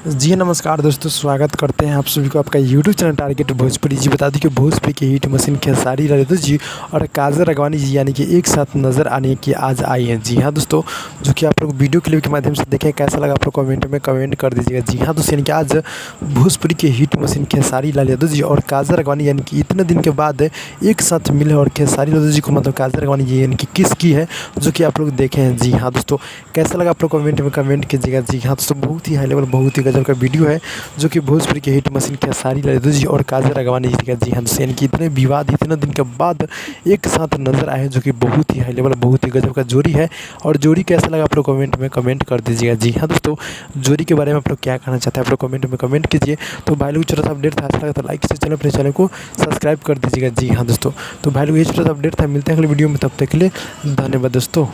जी नमस्कार दोस्तों, स्वागत करते हैं आप सभी को आपका यूट्यूब चैनल टारगेट भोजपुरी। जी बता दी कि भोजपुरी की हिट मशीन खेसारी लाल यादव जी और काजल राघवानी जी यानी कि एक साथ नज़र आने की आज आई हैं। जी हाँ दोस्तों, जो कि आप लोग वीडियो क्लिप के माध्यम से देखें, कैसा लगा आप लोग कमेंट में कमेंट कर दीजिएगा। जी हाँ दोस्तों, यानी कि आज भोजपुरी की हिट मशीन खेसारी लाल यादव जी और काजल राघवानी यानी कि इतने दिन के बाद एक साथ मिले और खेसारी लाल यादव जी को मतलब काजल राघवानी जी यानी कि किस की है, जो कि आप लोग देखे हैं। जी हाँ दोस्तों, कैसा लगा आप लोग कमेंट में कमेंट कीजिएगा। जी हाँ दोस्तों, बहुत ही हाई लेवल, बहुत ही गजब का वीडियो है, जो कि भोजपुरी की हिट मशीन खेसारी लाल यादव जी और काजल राघवानी जी का। जी हाँ, यानी कि इतने विवाद इतने दिन के बाद एक साथ नजर आए, जो कि बहुत ही हाई लेवल, बहुत ही गजब का जोड़ी है। और जोड़ी कैसा लगा आप लोग कमेंट में कमेंट कर दीजिएगा। जी हाँ दोस्तों, जोड़ी के बारे में आप लोग क्या कहना चाहते हैं, आप लोग कमेंट में कमेंट कीजिए। तो भाई लोग छोटा सा अपडेट था, अच्छा लगा तो लाइक से चैनल अपने चैनल को सब्सक्राइब कर दीजिएगा। जी हाँ दोस्तों, तो भाई लोग ये छोटा सा अपडेट था, मिलते हैं अगले वीडियो में, तब तक के लिए धन्यवाद दोस्तों।